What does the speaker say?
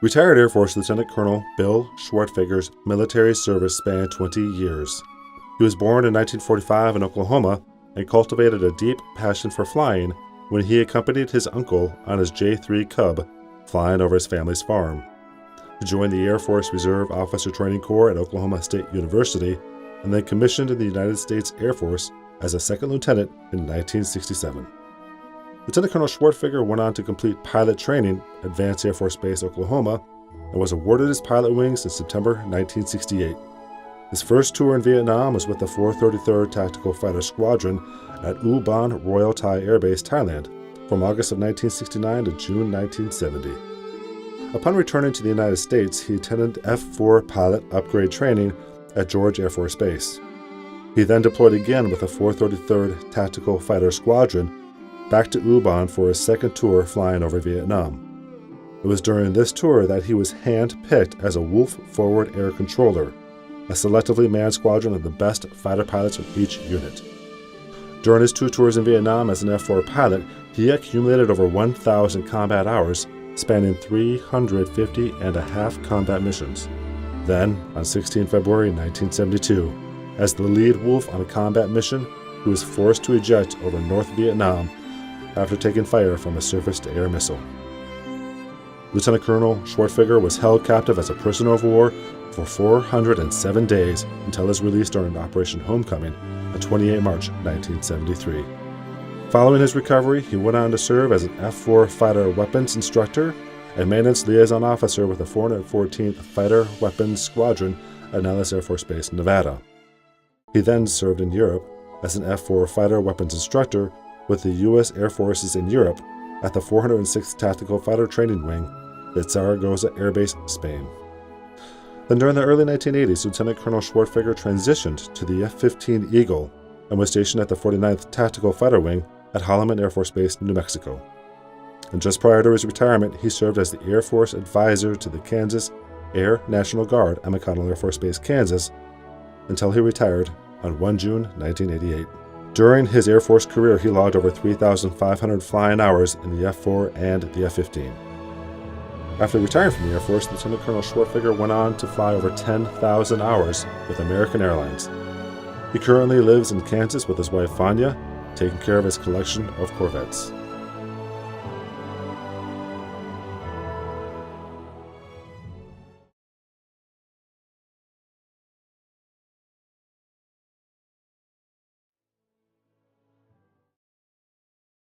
Retired Air Force Lieutenant Colonel Bill Schwertfeger's military service spanned 20 years. He was born in 1945 in Oklahoma and cultivated a deep passion for flying when he accompanied his uncle on his J-3 Cub, flying over his family's farm. He joined the Air Force Reserve Officer Training Corps at Oklahoma State University and then commissioned in the United States Air Force as a second lieutenant in 1967. Lieutenant Colonel Schwertfeger went on to complete pilot training at Vance Air Force Base, Oklahoma, and was awarded his pilot wings in September 1968. His first tour in Vietnam was with the 433rd Tactical Fighter Squadron at U Ban Royal Thai Air Base, Thailand, from August of 1969 to June 1970. Upon returning to the United States, he attended F-4 pilot upgrade training at George Air Force Base. He then deployed again with the 433rd Tactical Fighter Squadron back to U Ban for his second tour flying over Vietnam. It was during this tour that he was hand-picked as a Wolf Forward Air Controller, a selectively manned squadron of the best fighter pilots of each unit. During his 2 tours in Vietnam as an F-4 pilot, he accumulated over 1,000 combat hours, spanning 350.5 combat missions. Then, on 16 February 1972, as the lead Wolf on a combat mission, he was forced to eject over North Vietnam after taking fire from a surface-to-air missile. Lieutenant Colonel Schwertfeger was held captive as a prisoner of war for 407 days until his release during Operation Homecoming on 28 March 1973. Following his recovery, he went on to serve as an F-4 fighter weapons instructor and maintenance liaison officer with the 414th Fighter Weapons Squadron at Nellis Air Force Base, Nevada. He then served in Europe as an F-4 fighter weapons instructor with the U.S. Air Forces in Europe at the 406th Tactical Fighter Training Wing at Zaragoza Air Base, Spain. Then during the early 1980s, Lieutenant Colonel Schwertfeger transitioned to the F-15 Eagle and was stationed at the 49th Tactical Fighter Wing at Holloman Air Force Base, New Mexico. And just prior to his retirement, he served as the Air Force advisor to the Kansas Air National Guard at McConnell Air Force Base, Kansas, until he retired on 1 June 1988. During his Air Force career, he logged over 3,500 flying hours in the F-4 and the F-15. After retiring from the Air Force, Lieutenant Colonel Schwertfeger went on to fly over 10,000 hours with American Airlines. He currently lives in Kansas with his wife Fania, taking care of his collection of Corvettes.